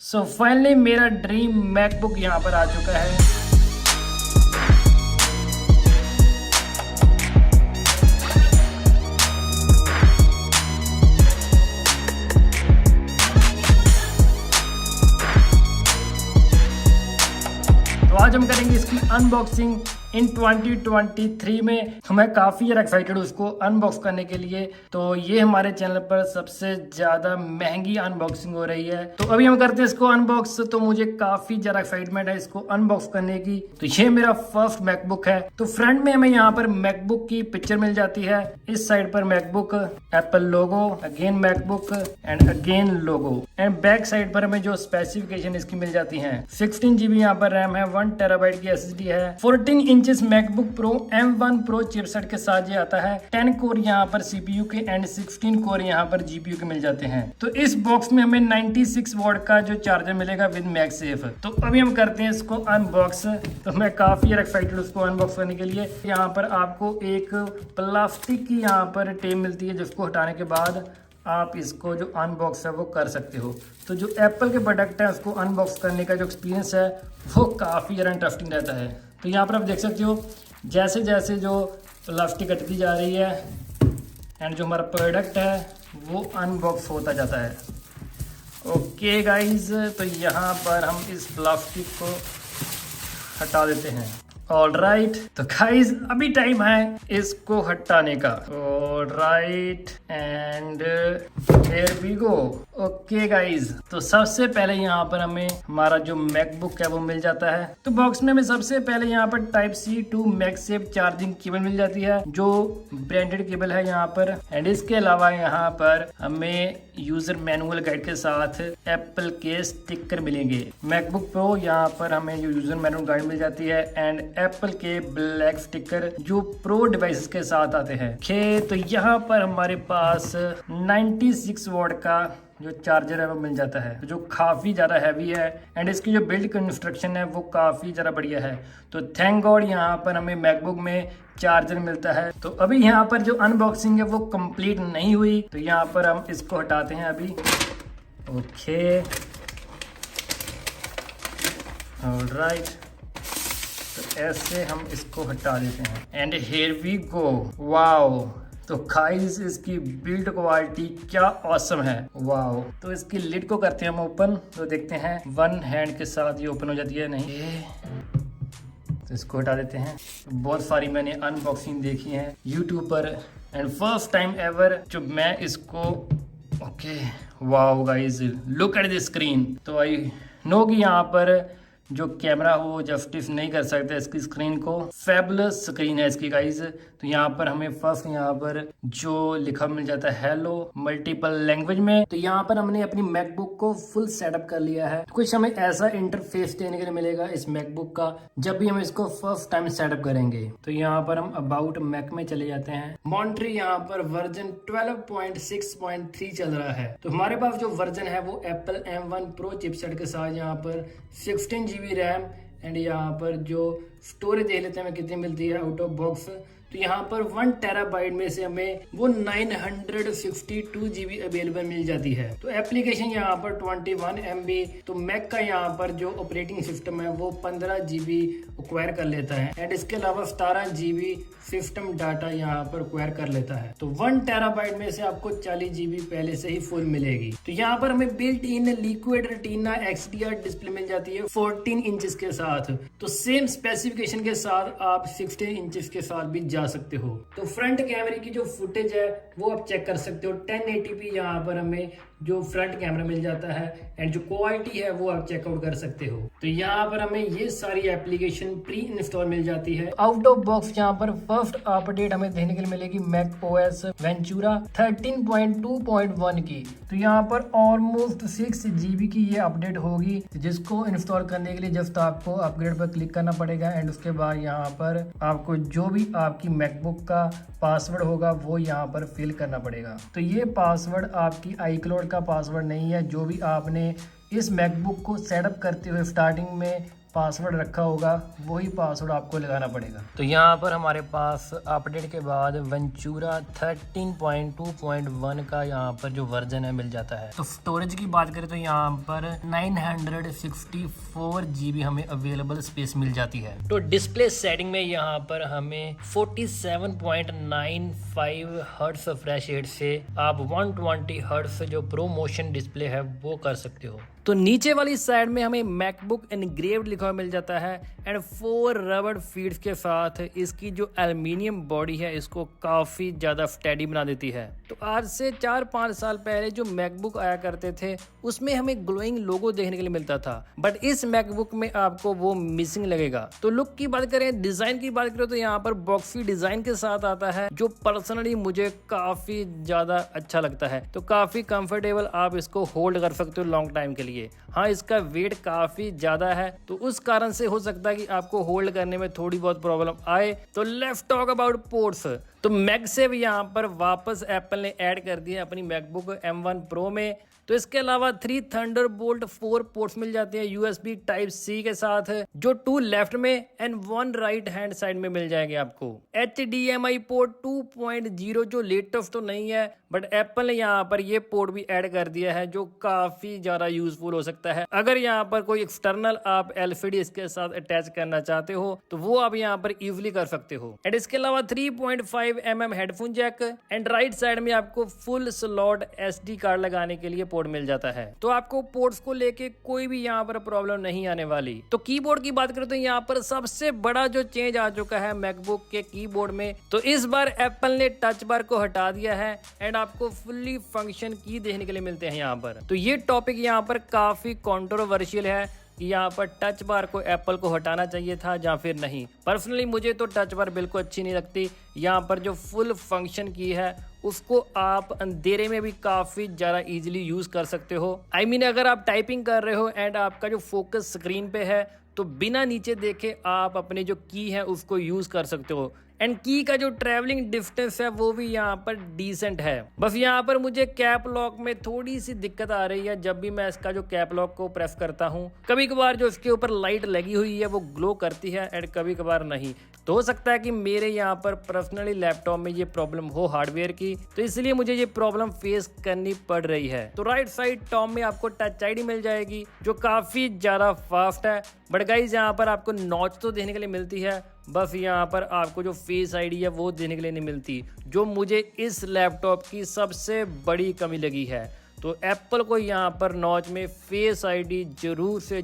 So finally मेरा dream MacBook यहाँ पर आ चुका है। तो आज हम करेंगे इसकी अनबॉक्सिंग इन 2023 में। मैं काफ़ी ज़्यादा एक्साइटेड हूँ उसको अनबॉक्स करने के लिए। तो ये हमारे चैनल पर सबसे ज़्यादा महंगी अनबॉक्सिंग हो रही है। तो अभी हम करते हैं इसको अनबॉक्स। तो मुझे काफ़ी ज़्यादा एक्साइटमेंट है इसको अनबॉक्स करने की। तो ये मेरा फर्स्ट मैकबुक है। तो फ्रंट में हमें यहाँ पर मैकबुक की पिक्चर मिल जाती है। इस साइड पर MacBook, Apple logo, again MacBook and again logo. And back side पर हमें जो स्पेसिफिकेशन इसकी मिल जाती है, 16 GB यहाँ पर रैम है, 1 TB की SSD है, 14 inches MacBook pro M1 pro chipset के साथ ये आता है। 10 कोर यहाँ पर CPU के एंड 16 कोर यहाँ पर GPU के मिल जाते हैं। तो इस बॉक्स में हमें 96 वॉट का जो चार्जर मिलेगा विद मैगसेफ। तो अभी हम करते हैं इसको अनबॉक्स। तो मैं काफी एक्साइटेड उसको अनबॉक्स करने के लिए। यहाँ पर आपको एक प्लास्टिक की यहाँ पर टेप मिलती है, जिसको हटाने के बाद आप इसको जो अनबॉक्स है वो कर सकते हो। तो जो एप्पल के प्रोडक्ट है उसको अनबॉक्स करने का जो एक्सपीरियंस है वो काफ़ी ज़्यादा इंटरेस्टिंग रहता है। तो यहाँ पर आप देख सकते हो जैसे जैसे जो प्लास्टिक कटती जा रही है एंड जो हमारा प्रोडक्ट है वो अनबॉक्स होता जाता है। ओके गाइज, तो यहाँ पर हम इस प्लास्टिक को हटा देते हैं। ऑलराइट, तो गाइज अभी टाइम है इसको हटाने का। Alright and here we go. Okay guys, तो सबसे पहले यहाँ पर हमें हमारा जो मैकबुक है वो मिल जाता है। तो बॉक्स में हमें सबसे पहले यहाँ पर Type-C to MagSafe charging cable मिल जाती है, जो ब्रांडेड केबल है यहाँ पर। एंड इसके अलावा यहाँ पर हमें यूजर मैनुअल गाइड के साथ एप्पल के स्टिकर मिलेंगे। मैकबुक प्रो यहाँ पर हमें जो यूजर मैनुअल गाइड मिल जाती है एंड एप्पल के ब्लैक स्टिकर जो प्रो डिवाइसेस के साथ आते हैं। तो यहाँ पर हमारे पास 96 वॉट का जो चार्जर है वो मिल जाता है, जो काफ़ी ज़्यादा हैवी है। एंड इसकी जो बिल्ड कंस्ट्रक्शन है वो काफ़ी ज़्यादा बढ़िया है। तो थैंक गॉड यहाँ पर हमें मैकबुक में चार्जर मिलता है। तो अभी यहाँ पर जो अनबॉक्सिंग है वो कंप्लीट नहीं हुई, तो यहाँ पर हम इसको हटाते हैं अभी। ओके, ऑलराइट, तो ऐसे हम इसको हटा देते हैं and here we go. Wow, तो गाइस इसकी बिल्ड क्वालिटी क्या ऑसम है। वाओ, तो इसकी लिड को करते हैं हम ओपन। तो देखते हैं वन हैंड के साथ ये ओपन हो जाती है नहीं। तो इसको हटा देते हैं। तो बहुत सारी मैंने अनबॉक्सिंग देखी है यूट्यूब पर एंड फर्स्ट टाइम एवर जो मैं इसको okay. Wow guys, look at the screen. तो आई नो कि यहाँ पर जो कैमरा हो वो जस्टिस नहीं कर सकता इसकी स्क्रीन को। फैबुलस स्क्रीन है इसकी गाइज। तो यहाँ पर हमें फर्स्ट यहाँ पर जो लिखा मिल जाता है हेलो मल्टीपल लैंग्वेज में। तो यहाँ पर हमने अपनी मैकबुक को फुल सेटअप कर लिया है। कुछ हमें ऐसा इंटरफेस देने के लिए मिलेगा इस मैकबुक का जब भी हम इसको फर्स्ट टाइम सेटअप करेंगे। तो यहाँ पर हम अबाउट मैक में चले जाते हैं। मॉन्ट्री यहाँ पर वर्जन 12.6.3 चल रहा है। तो हमारे पास जो वर्जन है वो एप्पल M1 प्रो चिपसेट के साथ यहाँ पर 16 GB रैम एंड यहाँ पर जो स्टोरेज देख लेते हैं हमें कितनी मिलती है आउट ऑफ बॉक्स। तो यहाँ पर 1 TB में से हमें वो 952 GB अवेलेबल मिल जाती है। तो एप्लीकेशन यहाँ पर 21 MB। तो मैक का यहाँ पर जो ऑपरेटिंग सिस्टम है वो 15 GB एक्वायर कर लेता है एंड इसके अलावा 17 GB सिस्टम डाटा यहाँ पर एक्वायर कर लेता है। तो 1 TB में से आपको 40 GB पहले से ही फुल मिलेगी। तो यहाँ पर हमें built in liquid retina XDR display मिल जाती है 14 इंचेस के साथ। तो सेम स्पेसिफिकेशन के साथ आप 16 इंचेस के साथ भी जा सकते हो। तो फ्रंट कैमरे की जो फुटेज है वो आप चेक कर सकते हो। 1080p यहाँ पर हमें जो फ्रंट कैमरा मिल जाता है एंड जो क्वालिटी है वो आप चेकआउट कर सकते हो। तो यहाँ पर हमें ये सारी एप्लीकेशन प्री इंस्टॉल मिल जाती है। आउट ऑफ बॉक्स यहाँ पर फर्स्ट अपडेट हमें देखने के लिए मिलेगी मैक OS वेंचुरा 13.2.1 की। तो यहाँ पर ऑलमोस्ट 6 GB की ये अपडेट होगी, जिसको इंस्टॉल करने के लिए जस्ट आपको अपग्रेड पर क्लिक करना पड़ेगा एंड उसके बाद यहाँ पर आपको जो भी आपकी मैकबुक का पासवर्ड होगा वो यहाँ पर फिल करना पड़ेगा। तो ये पासवर्ड आपकी iCloud का पासवर्ड नहीं है, जो भी आपने इस मैकबुक को सेटअप करते हुए स्टार्टिंग में पासवर्ड रखा होगा वही पासवर्ड आपको लगाना पड़ेगा। तो यहाँ पर हमारे पास अपडेट के बाद वेंचूरा 13.2.1 का यहाँ पर जो वर्जन है मिल जाता है। तो स्टोरेज की बात करें तो यहाँ पर 964 GB हमें अवेलेबल स्पेस मिल जाती है। तो डिस्प्ले सेटिंग में यहाँ पर हमें 47.95 हर्ट्ज रिफ्रेश रेट से आप 120 हर्ट्ज जो प्रो मोशन डिस्प्ले है वो कर सकते हो। तो नीचे वाली साइड में हमें मैकबुक एनग्रेव्ड लिखा हुआ मिल जाता है एंड 4 रबड़ फीड्स के साथ इसकी जो एल्युमिनियम बॉडी है इसको काफ़ी ज़्यादा स्टेडी बना देती है। तो आज से 4-5 साल पहले जो मैकबुक आया करते थे उसमें हमें ग्लोइंग लोगो देखने के लिए मिलता था, बट इस मैकबुक में आपको वो मिसिंग लगेगा। तो लुक की बात करें, डिज़ाइन की बात करें तो यहाँ पर बॉक्सी डिज़ाइन के साथ आता है जो पर्सनली मुझे काफ़ी ज़्यादा अच्छा लगता है। तो काफ़ी कंफर्टेबल आप इसको होल्ड कर सकते हो लॉन्ग टाइम के लिए। हाँ, इसका वेट काफी ज्यादा है तो उस कारण से हो सकता है कि आपको होल्ड करने में थोड़ी बहुत प्रॉब्लम आए। तो लेट्स टॉक अबाउट पोर्ट्स। तो मैगसेफ यहाँ पर वापस एप्पल ने ऐड कर दिया अपनी मैकबुक M1 Pro में। तो इसके अलावा 3 थंडरबोल्ट 4 पोर्ट्स मिल जाते हैं USB Type-C के साथ, जो 2 लेफ्ट में एंड 1 राइट हैंड साइड में मिल जाएंगे आपको। HDMI पोर्ट 2.0 जो लेटेस्ट तो नहीं है, बट एप्पल ने यहाँ पर ये पोर्ट भी ऐड कर दिया है जो काफी ज्यादा यूजफुल हो सकता है। अगर यहाँ पर कोई एक्सटर्नल आप LCD इसके साथ अटैच करना चाहते हो तो वो आप यहाँ पर इजिली कर सकते हो। एंड इसके अलावा 3.5 mm headphone jack and right side में आपको फुल स्लॉट SD कार्ड लगाने के लिए पोर्ट मिल जाता है। तो आपको पोर्ट्स को लेके कोई भी यहाँ पर प्रॉब्लम नहीं आने वाली। तो कीबोर्ड की बात करें तो यहाँ पर सबसे बड़ा जो चेंज आ चुका है मैकबुक के कीबोर्ड में, तो इस बार एप्पल ने टच बार को हटा दिया है एंड आपको फुल्ली फंक्शन की देखने के लिए मिलते हैं यहाँ पर। तो ये टॉपिक यहाँ पर काफी कंट्रोवर्शियल है कि यहाँ पर टच बार को एप्पल को हटाना चाहिए था या फिर नहीं। पर्सनली मुझे तो टच बार बिल्कुल अच्छी नहीं लगती। यहाँ पर जो फुल फंक्शन की है उसको आप अंधेरे में भी काफ़ी ज़्यादा इजीली यूज़ कर सकते हो। I mean, अगर आप टाइपिंग कर रहे हो एंड आपका जो फोकस स्क्रीन पे है तो बिना नीचे देखे आप अपने जो की है उसको यूज़ कर सकते हो। एंड की का जो ट्रैवलिंग डिस्टेंस है वो भी यहाँ पर डिसेंट है। बस यहाँ पर मुझे कैप लॉक में थोड़ी सी दिक्कत आ रही है। जब भी मैं इसका जो कैप लॉक को प्रेस करता हूँ कभी कभार जो इसके ऊपर लाइट लगी हुई है वो ग्लो करती है एंड कभी कभार नहीं। तो हो सकता है कि मेरे यहाँ पर पर्सनली लैपटॉप में ये प्रॉब्लम हो हार्डवेयर की, तो इसलिए मुझे ये प्रॉब्लम फेस करनी पड़ रही है। तो राइट साइड टॉप में आपको टच आईडी मिल जाएगी जो काफी ज्यादा फास्ट है, बट गाइज यहाँ पर आपको नॉच तो देखने के लिए मिलती है, बस यहाँ पर आपको जो फेस आईडी है वो देने के लिए नहीं मिलती, जो मुझे इस लैपटॉप की सबसे बड़ी कमी लगी है। तो एप्पल को यहाँ पर नॉच में फेस आईडी जरूर से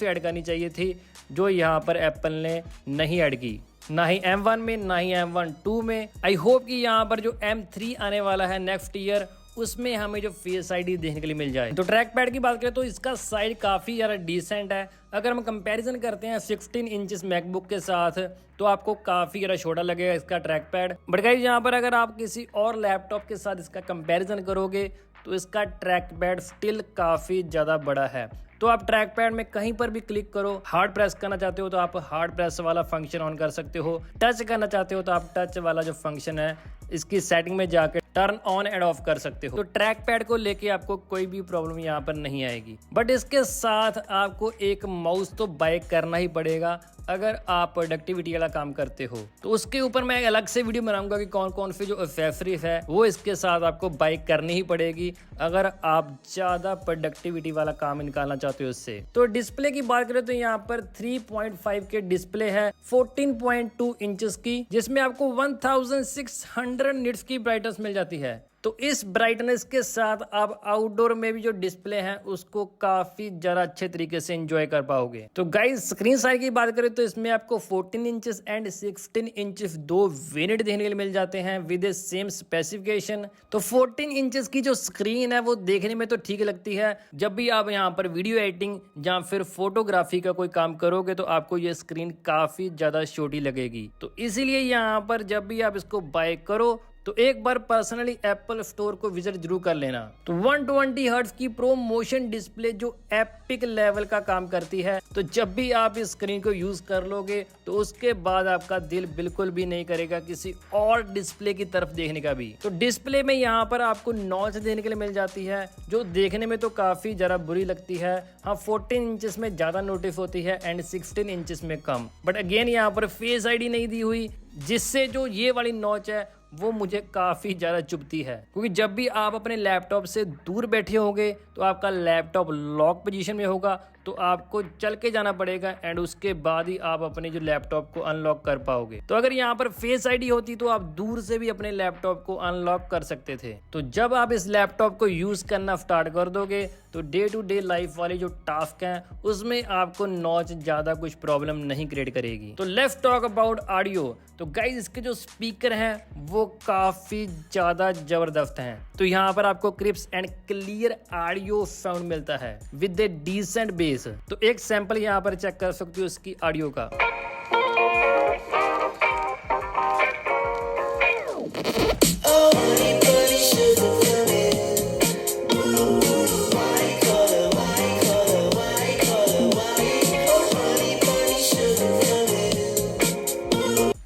ऐड करनी चाहिए थी, जो यहाँ पर एप्पल ने नहीं ऐड की, ना ही M1 में ना ही M1 2 में। आई होप कि यहाँ पर जो M3 आने वाला है नेक्स्ट ईयर उसमें हमें जो फेस आईडी देखने के लिए मिल जाए। तो ट्रैक पैड की बात करें तो इसका साइज काफ़ी ज़्यादा डिसेंट है। अगर हम कंपैरिजन करते हैं 16 इंचेस मैकबुक के साथ तो आपको काफ़ी ज़्यादा छोटा लगेगा इसका ट्रैक पैड। बट गाइस यहाँ पर अगर आप किसी और लैपटॉप के साथ इसका कंपैरिजन करोगे तो इसका ट्रैक पैड स्टिल काफ़ी ज़्यादा बड़ा है। तो आप ट्रैक पैड में कहीं पर भी क्लिक करो, हार्ड प्रेस करना चाहते हो तो आप हार्ड प्रेस वाला फंक्शन ऑन कर सकते हो, टच करना चाहते हो तो आप टच वाला जो फंक्शन है इसकी सेटिंग में जाकर टर्न ऑन एंड ऑफ कर सकते हो। तो ट्रैक पैड को लेके आपको कोई भी प्रॉब्लम यहाँ पर नहीं आएगी। बट इसके साथ आपको एक माउस तो बाय करना ही पड़ेगा अगर आप प्रोडक्टिविटी वाला काम करते हो। तो उसके ऊपर मैं अलग से वीडियो बनाऊंगा कि कौन कौन सी जो एक्सेसरीज है वो इसके साथ आपको बाय करनी ही पड़ेगी अगर आप ज्यादा प्रोडक्टिविटी वाला काम निकालना चाहते हो इससे। तो डिस्प्ले की बात करें तो यहाँ पर 3.5 के डिस्प्ले है 14.2 इंचेस की, जिसमें आपको 1600 निट्स की ब्राइटनेस मिल जाती है। तो इस ब्राइटनेस के साथ आप आउटडोर में भी जो डिस्प्ले है उसको काफी ज्यादा अच्छे तरीके से एंजॉय कर पाओगे। तो गाइस स्क्रीन साइज की बात करें तो इसमें आपको 14 इंचेस एंड 16 इंचेस दो वेरिएंट देखने के लिए मिल जाते हैं विद द सेम स्पेसिफिकेशन। तो 14 इंचेस की जो स्क्रीन है वो देखने में तो ठीक लगती है, जब भी आप यहाँ पर वीडियो एडिटिंग या फिर फोटोग्राफी का कोई काम करोगे तो आपको ये स्क्रीन काफी ज्यादा छोटी लगेगी। तो इसीलिए यहाँ पर जब भी आप इसको बाय करो तो एक बार पर्सनली एप्पल स्टोर को विजिट जरूर कर लेना। तो 120 हर्ट्ज की प्रो मोशन डिस्प्ले जो एपिक लेवल का काम करती है, तो जब भी आप इस स्क्रीन को यूज कर लोगे तो उसके बाद आपका दिल बिल्कुल भी नहीं करेगा किसी और डिस्प्ले की तरफ देखने का भी। तो डिस्प्ले में यहाँ पर आपको नॉच देने के लिए मिल जाती है जो देखने में तो काफी जरा बुरी लगती है। हाँ, 14 इंचेस में ज्यादा नोटिस होती है एंड 16 इंचेस में कम। बट अगेन यहाँ पर फेस आईडी नहीं दी हुई, जिससे जो ये वाली नॉच है वो मुझे काफ़ी ज़्यादा चुभती है, क्योंकि जब भी आप अपने लैपटॉप से दूर बैठे होंगे तो आपका लैपटॉप लॉक पोजीशन में होगा, तो आपको चल के जाना पड़ेगा एंड उसके बाद ही आप अपने जो लैपटॉप को अनलॉक कर पाओगे। तो अगर यहाँ पर फेस आईडी होती तो आप दूर से भी अपने लैपटॉप को अनलॉक कर सकते थे। तो जब आप इस लैपटॉप को यूज करना स्टार्ट कर दोगे तो डे टू डे लाइफ वाले जो टास्क हैं उसमें आपको नॉच ज्यादा कुछ प्रॉब्लम नहीं क्रिएट करेगी। तो लेट्स टॉक अबाउट ऑडियो। तो गाइज इसके जो स्पीकर हैं वो काफी ज्यादा जबरदस्त हैं। तो यहाँ पर आपको crisp and clear audio sound मिलता है विद ए डिसेंट बेस। तो एक सैंपल यहाँ पर चेक कर सकते हो इसकी ऑडियो का।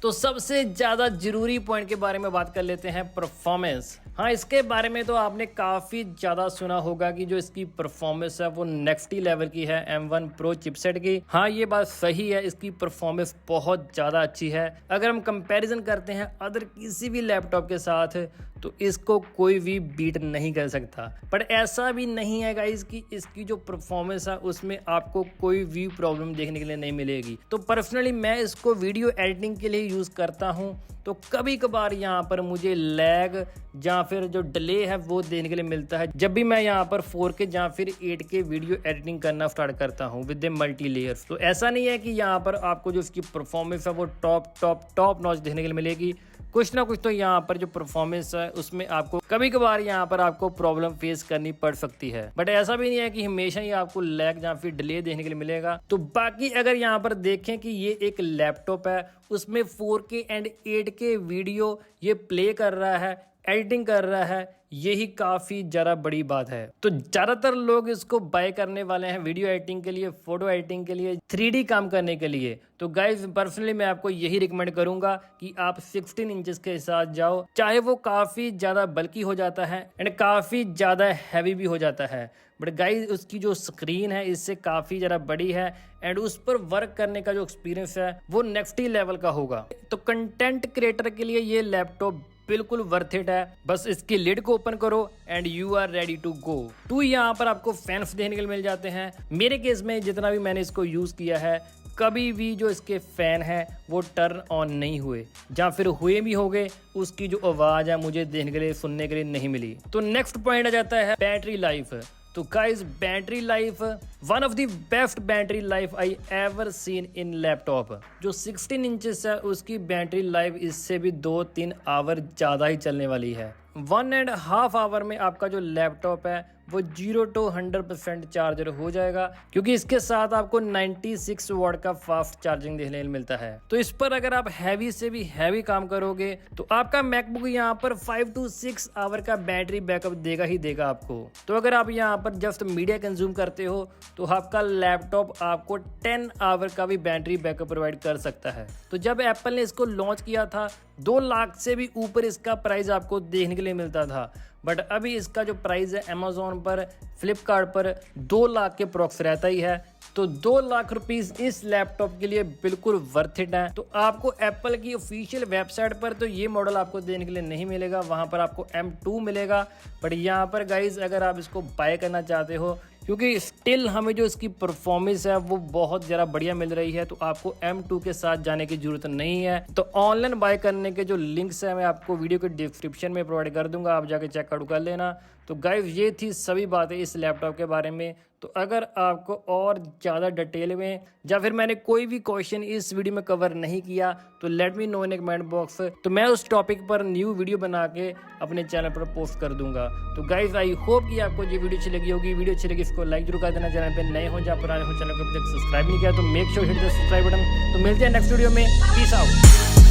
तो सबसे ज्यादा जरूरी पॉइंट के बारे में बात कर लेते हैं, परफॉर्मेंस। हाँ, इसके बारे में तो आपने काफ़ी ज़्यादा सुना होगा कि जो इसकी परफॉर्मेंस है वो नेक्स्ट लेवल की है M1 Pro चिपसेट की। हाँ, ये बात सही है, इसकी परफॉर्मेंस बहुत ज़्यादा अच्छी है। अगर हम कंपैरिजन करते हैं अदर किसी भी लैपटॉप के साथ तो इसको कोई भी बीट नहीं कर सकता। पर ऐसा भी नहीं है गाइस कि इसकी जो परफॉर्मेंस है उसमें आपको कोई भी प्रॉब्लम देखने के लिए नहीं मिलेगी। तो पर्सनली मैं इसको वीडियो एडिटिंग के लिए यूज़ करता हूँ, तो कभी कभार यहाँ पर मुझे लैग या फिर जो डिले है वो देखने के लिए मिलता है जब भी मैं यहाँ पर 4K या फिर 8K वीडियो एडिटिंग करना स्टार्ट करता हूँ विद मल्टी लेयर्स। तो ऐसा नहीं है कि यहाँ पर आपको जो इसकी परफॉर्मेंस है वो टॉप नॉच देखने के लिए मिलेगी। कुछ ना कुछ तो यहाँ पर जो परफॉर्मेंस है उसमें आपको कभी कभार यहाँ पर आपको प्रॉब्लम फेस करनी पड़ सकती है, बट ऐसा भी नहीं है कि हमेशा ही आपको लैग या फिर डिले देखने के लिए मिलेगा। तो बाकी अगर यहाँ पर देखें कि ये एक लैपटॉप है, उसमें 4K एंड 8K वीडियो ये प्ले कर रहा है, एडिटिंग कर रहा है, यही काफ़ी ज़्यादा बड़ी बात है। तो ज़्यादातर लोग इसको बाय करने वाले हैं वीडियो एडिटिंग के लिए, फोटो एडिटिंग के लिए, 3D काम करने के लिए। तो गाइज पर्सनली मैं आपको यही रिकमेंड करूंगा कि आप 16 इंचेस के साथ जाओ, चाहे वो काफ़ी ज़्यादा बल्कि हो जाता है एंड काफ़ी ज़्यादा हैवी भी हो जाता है, बट गाइज उसकी जो स्क्रीन है इससे काफ़ी ज़्यादा बड़ी है एंड उस पर वर्क करने का जो एक्सपीरियंस है वो नेक्स्ट ही लेवल का होगा। तो कंटेंट क्रिएटर के लिए ये लैपटॉप बिल्कुल वर्थ इट है। बस इसकी लिड को ओपन करो and you are ready to go. तो यहाँ पर आपको फैंस देखने के लिए मिल जाते हैं। मेरे केस में जितना भी मैंने इसको यूज़ किया है, कभी भी जो इसके फैन है वो टर्न ऑन नहीं हुए, या फिर हुए भी होंगे उसकी जो आवाज़ है मुझे देखने के लिए, सुनने के लिए नहीं मिली। तो नेक्स्ट पॉइंट आ जाता है बैटरी लाइफ। तो guys battery life one of the best battery life I ever seen in laptop. जो 16 इंचेस है उसकी बैटरी लाइफ इससे भी 2-3 आवर ज़्यादा ही चलने वाली है। 1.5 आवर में आपका जो लैपटॉप है वो 0 to 100% चार्जर हो जाएगा, क्योंकि इसके साथ आपको 96 वाट का फास्ट चार्जिंग देखने को मिलता है। तो इस पर अगर आप हैवी से भी हैवी काम करोगे तो आपका मैकबुक यहाँ पर 5 to 6 आवर का बैटरी बैकअप देगा ही देगा आपको। तो अगर आप यहाँ पर जस्ट मीडिया कंज्यूम करते हो तो आपका लैपटॉप आपको 10 आवर का भी बैटरी बैकअप प्रोवाइड कर सकता है। तो जब एप्पल ने इसको लॉन्च किया था 2 लाख से भी ऊपर इसका प्राइस आपको देखने के लिए मिलता था, बट अभी इसका जो प्राइस है अमेजोन पर, फ्लिपकार्ट पर 2 लाख के अप्रॉक्स रहता ही है। तो 2 लाख रुपीस इस लैपटॉप के लिए बिल्कुल वर्थ इट है। तो आपको एप्पल की ऑफिशियल वेबसाइट पर तो ये मॉडल आपको देने के लिए नहीं मिलेगा, वहाँ पर आपको M2 मिलेगा। बट यहाँ पर गाइज अगर आप इसको बाय करना चाहते हो, क्योंकि स्टिल हमें जो इसकी परफॉर्मेंस है वो बहुत ज़्यादा बढ़िया मिल रही है, तो आपको M2 के साथ जाने की जरूरत नहीं है। तो ऑनलाइन बाय करने के जो लिंक्स है मैं आपको वीडियो के डिस्क्रिप्शन में प्रोवाइड कर दूंगा, आप जाके चेकआउट कर लेना। तो गाइस ये थी सभी बातें इस लैपटॉप के बारे में। तो अगर आपको और ज़्यादा डिटेल में या फिर मैंने कोई भी क्वेश्चन इस वीडियो में कवर नहीं किया तो let me know in comment box, तो मैं उस टॉपिक पर न्यू वीडियो बना के अपने चैनल पर पोस्ट कर दूंगा। तो गाइज आई होप कि आपको ये वीडियो अच्छी लगी होगी। वीडियो अच्छी लगी इसको लाइक जरूर कर देना, चैनल पे नए हो या पुराने हो चैनल को अभी तक सब्सक्राइब नहीं किया तो make sure hit the subscribe button. तो मिलते हैं नेक्स्ट वीडियो में, पीस आउट।